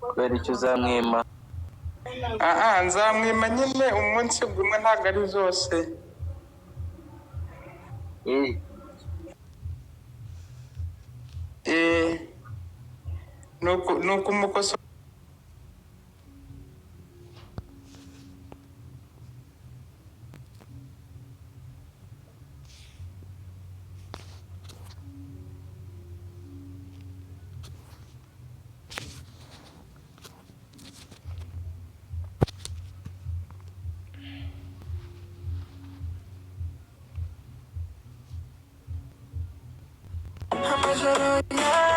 kubera icyo uzamwima. nzamwima nyine umunsi gumwe, ntabwo ari zose. ni ukumukosora. I'm